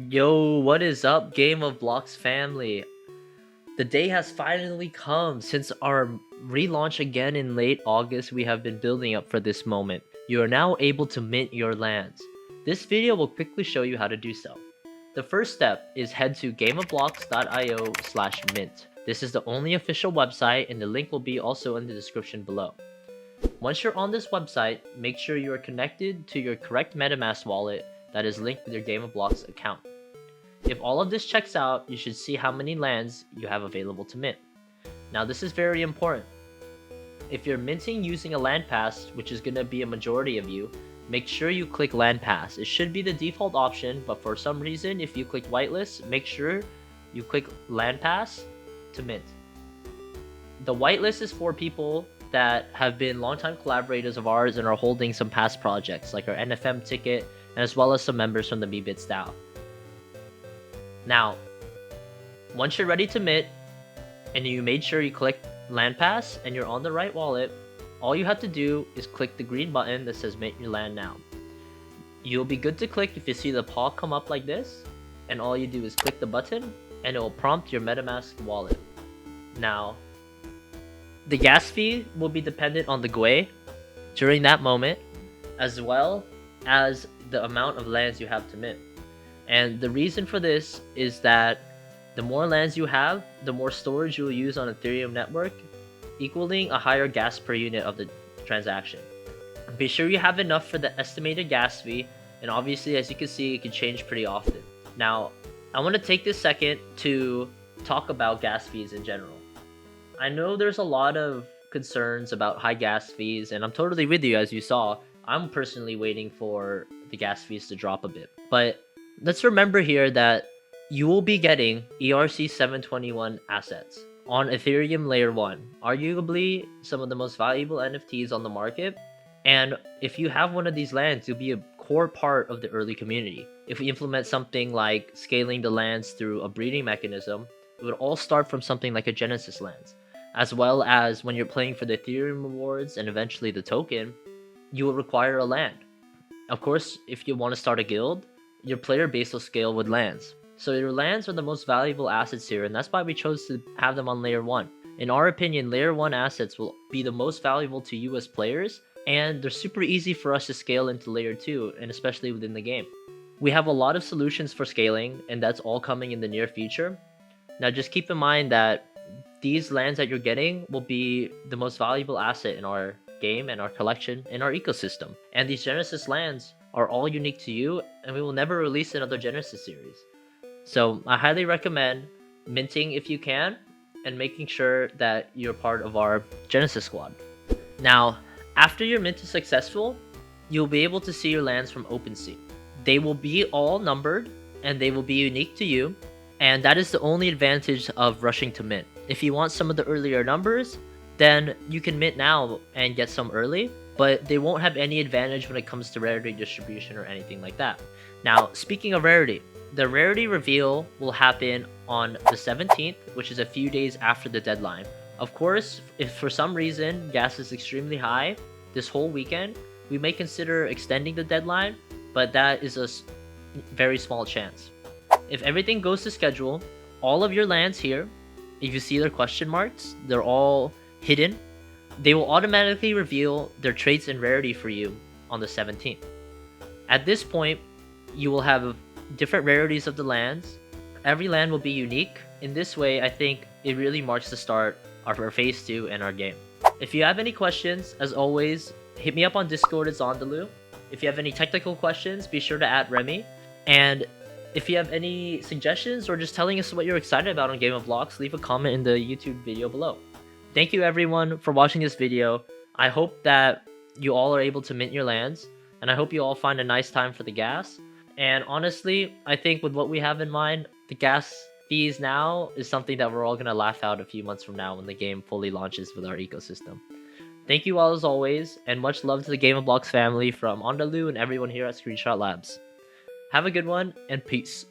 Yo, what is up, Game of Blocks family? The day has finally come. Since our relaunch again in late August, we have been building up for this moment. You are now able to mint your lands. This video will quickly show you how to do so. The first step is head to gameofblocks.io/mint. This is the only official website, and the link will be also in the description below. Once you're on this website, make sure you are connected to your correct MetaMask wallet that is linked with your Game of Blocks account. If all of this checks out, you should see how many lands you have available to mint. Now this is very important. If you're minting using a land pass, which is going to be a majority of you, make sure you click land pass. It should be the default option, but for some reason if you click whitelist, make sure you click land pass to mint. The whitelist is for people that have been longtime collaborators of ours and are holding some past projects like our NFM ticket, and as well as some members from the Meebit style. Now, once you're ready to mint, and you made sure you click land pass and you're on the right wallet, all you have to do is click the green button that says mint your land now. You'll be good to click if you see the paw come up like this, and all you do is click the button and it will prompt your MetaMask wallet. Now, the gas fee will be dependent on the GUI during that moment, as well as the amount of lands you have to mint. And the reason for this is that the more lands you have, the more storage you'll use on Ethereum network, equaling a higher gas per unit of the transaction. Be sure you have enough for the estimated gas fee, and obviously as you can see, it can change pretty often. Now, I want to take this second to talk about gas fees in general. I know there's a lot of concerns about high gas fees, and I'm totally with you. As you saw, I'm personally waiting for the gas fees to drop a bit. But let's remember here that you will be getting ERC-721 assets on Ethereum Layer 1, arguably some of the most valuable NFTs on the market. And if you have one of these lands, you'll be a core part of the early community. If we implement something like scaling the lands through a breeding mechanism, it would all start from something like a Genesis lands. As well as when you're playing for the Ethereum rewards and eventually the token, you will require a land. Of course, if you want to start a guild, your player base will scale with lands. So your lands are the most valuable assets here, and that's why we chose to have them on Layer 1. In our opinion, Layer 1 assets will be the most valuable to you as players, and they're super easy for us to scale into Layer 2, and especially within the game. We have a lot of solutions for scaling, and that's all coming in the near future. Now just keep in mind that these lands that you're getting will be the most valuable asset in our game and our collection in our ecosystem. And these Genesis lands are all unique to you, and we will never release another Genesis series. So I highly recommend minting if you can, and making sure that you're part of our Genesis squad. Now, after your mint is successful, you'll be able to see your lands from OpenSea. They will be all numbered, and they will be unique to you, and that is the only advantage of rushing to mint. If you want some of the earlier numbers, then you can mint now and get some early, but they won't have any advantage when it comes to rarity distribution or anything like that. Now, speaking of rarity, the rarity reveal will happen on the 17th, which is a few days after the deadline. Of course, if for some reason gas is extremely high this whole weekend, we may consider extending the deadline, but that is a very small chance. If everything goes to schedule, all of your lands here, if you see their question marks, they're all hidden. They will automatically reveal their traits and rarity for you on the 17th. At this point, you will have different rarities of the lands. Every land will be unique. In this way, I think it really marks the start of our phase 2 and our game. If you have any questions, as always, hit me up on Discord at Zondalu. If you have any technical questions, be sure to add Remy. And if you have any suggestions or just telling us what you're excited about on Game of Blocks, leave a comment in the YouTube video below. Thank you everyone for watching this video. I hope that you all are able to mint your lands, and I hope you all find a nice time for the gas. And honestly, I think with what we have in mind, the gas fees now is something that we're all going to laugh out a few months from now when the game fully launches with our ecosystem. Thank you all as always, and much love to the Game of Blocks family from Ondalu and everyone here at Screenshot Labs. Have a good one, and peace.